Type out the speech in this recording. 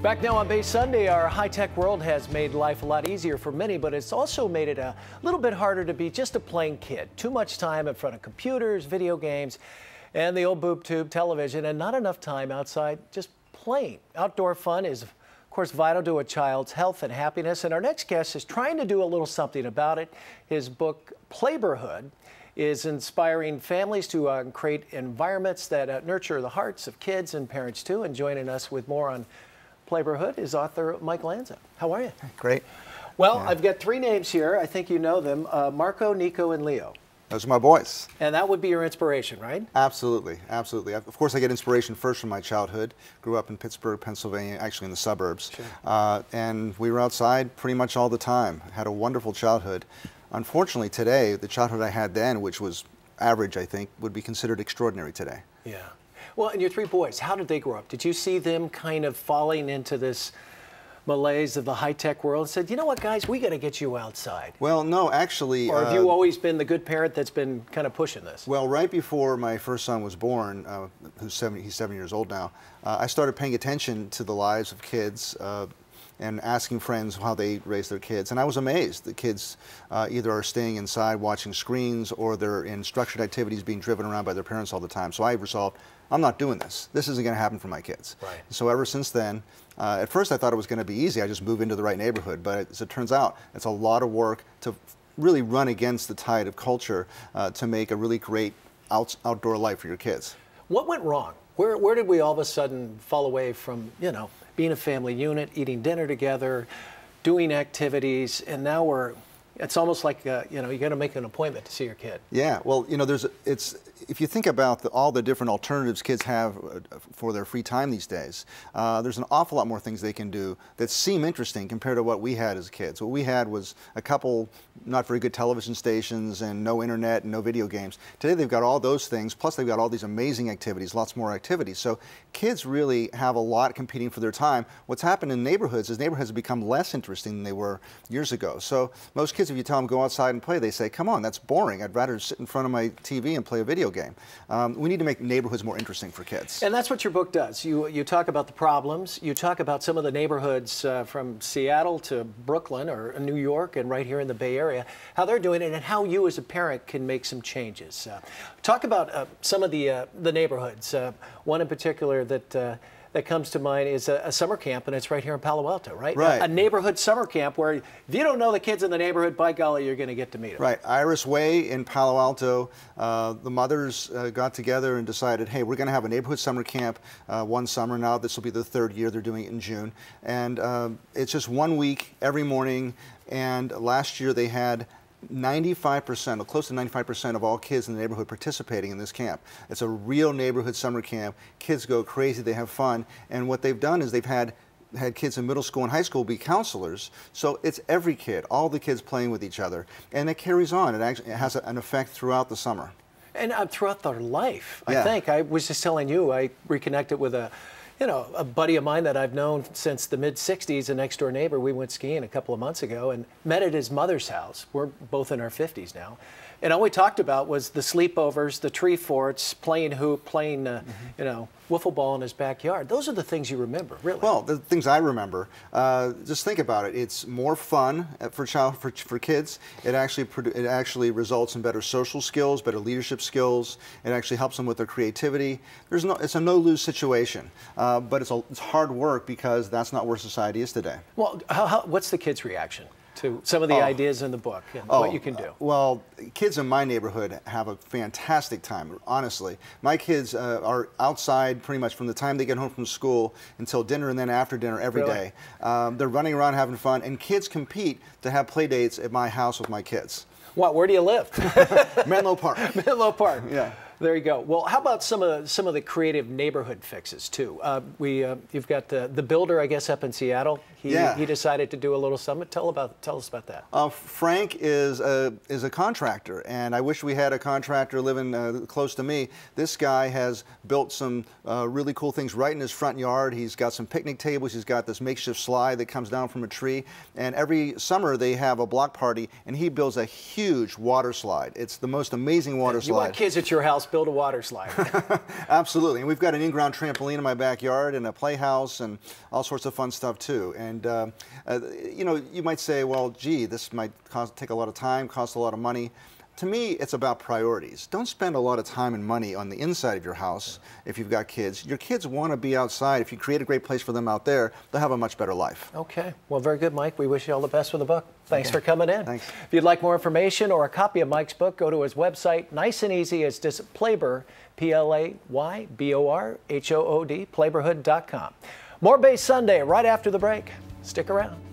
Back now on Base Sunday, our high-tech world has made life a lot easier for many, but it's also made it a little bit harder to be just a plain kid. Too much time in front of computers, video games, and the old boob tube television, and not enough time outside just playing. Outdoor fun is, of course, vital to a child's health and happiness, and our next guest is trying to do a little something about it. His book, Playborhood, is inspiring families to create environments that nurture the hearts of kids and parents too. And joining us with more on Playborhood is author Mike Lanza. How are you? Great. Well, yeah. I've got three names here. I think you know them. Marco, Nico, and Leo. Those are my boys. And that would be your inspiration, right? Absolutely, absolutely. Of course, I get inspiration first from my childhood. Grew up in Pittsburgh, Pennsylvania, actually in the suburbs. Sure. And we were outside pretty much all the time. Had a wonderful childhood. Unfortunately, today, the childhood I had then, which was average, I think, would be considered extraordinary today. Yeah. Well, and your three boys, how did they grow up? Did you see them kind of falling into this malaise of the high-tech world and said, you know what, guys, we got to get you outside? Well, no, actually... Or have you always been the good parent that's been kind of pushing this? Well, right before my first son was born, he's 7 years old now, I started paying attention to the lives of kids and asking friends how they raise their kids. And I was amazed. The kids either are staying inside watching screens or they're in structured activities being driven around by their parents all the time. So I resolved, I'm not doing this. This isn't going to happen for my kids. Right. So ever since then, at first I thought it was going to be easy. I just move into the right neighborhood. But as it turns out, it's a lot of work to really run against the tide of culture to make a really great outdoor life for your kids. What went wrong? Where did we all of a sudden fall away from, you know, being a family unit, eating dinner together, doing activities, and now it's almost like, you know, you got to make an appointment to see your kid. Yeah, well, you know, if you think about all the different alternatives kids have for their free time these days, there's an awful lot more things they can do that seem interesting compared to what we had as kids. What we had was a couple not very good television stations and no internet and no video games. Today they've got all those things, plus they've got all these amazing activities, lots more activities. So kids really have a lot competing for their time. What's happened in neighborhoods is neighborhoods have become less interesting than they were years ago. So most kids, if you tell them go outside and play, they say, come on, that's boring. I'd rather sit in front of my TV and play a video game. We need to make neighborhoods more interesting for kids. And that's what your book does. You talk about the problems. You talk about some of the neighborhoods from Seattle to Brooklyn or New York and right here in the Bay Area, how they're doing it and how you as a parent can make some changes. Talk about some of the neighborhoods. One in particular that comes to mind is a summer camp, and it's right here in Palo Alto, right? Right. A neighborhood summer camp where if you don't know the kids in the neighborhood, by golly, you're going to get to meet them. Right. Iris Way in Palo Alto, the mothers got together and decided, hey, we're going to have a neighborhood summer camp one summer now. This will be the third year. They're doing it in June. And it's just 1 week every morning. And last year they had 95%, or close to 95% of all kids in the neighborhood participating in this camp. It's a real neighborhood summer camp. Kids go crazy, they have fun, and what they've done is they've had kids in middle school and high school be counselors, so it's every kid, all the kids playing with each other, and it carries on. It actually has an effect throughout the summer. And throughout their life, yeah. I think. I was just telling you, I reconnected with a buddy of mine that I've known since the mid-'60s, a next-door neighbor. We went skiing a couple of months ago and met at his mother's house. We're both in our 50s now. And all we talked about was the sleepovers, the tree forts, playing hoop, playing, you know, wiffle ball in his backyard. Those are the things you remember, really. Well, the things I remember, just think about it. It's more fun for kids. It actually results in better social skills, better leadership skills. It actually helps them with their creativity. It's a no-lose situation, but it's hard work because that's not where society is today. Well, what's the kids' reaction to some of the ideas in the book and what you can do? Well, kids in my neighborhood have a fantastic time, honestly. My kids are outside pretty much from the time they get home from school until dinner and then after dinner every day. They're running around having fun, and kids compete to have play dates at my house with my kids. What? Where do you live? Menlo Park. Menlo Park. Yeah. There you go. Well, how about some of the creative neighborhood fixes too? You've got the builder, I guess, up in Seattle. He decided to do a little summit. Tell us about that. Frank is a contractor, and I wish we had a contractor living close to me. This guy has built some really cool things right in his front yard. He's got some picnic tables. He's got this makeshift slide that comes down from a tree. And every summer they have a block party, and he builds a huge water slide. It's the most amazing water slide. You want kids at your house build a water slide. Absolutely. And we've got an in-ground trampoline in my backyard and a playhouse and all sorts of fun stuff too. And you know, you might say, well, gee, this might take a lot of time, cost a lot of money. To me, it's about priorities. Don't spend a lot of time and money on the inside of your house if you've got kids. Your kids want to be outside. If you create a great place for them out there, they'll have a much better life. Okay. Well, very good, Mike. We wish you all the best with the book. Thanks for coming in. Thanks. If you'd like more information or a copy of Mike's book, go to his website. Nice and easy. It's just Playborhood, Playborhood, Playborhood.com. More Bay Sunday right after the break. Stick around.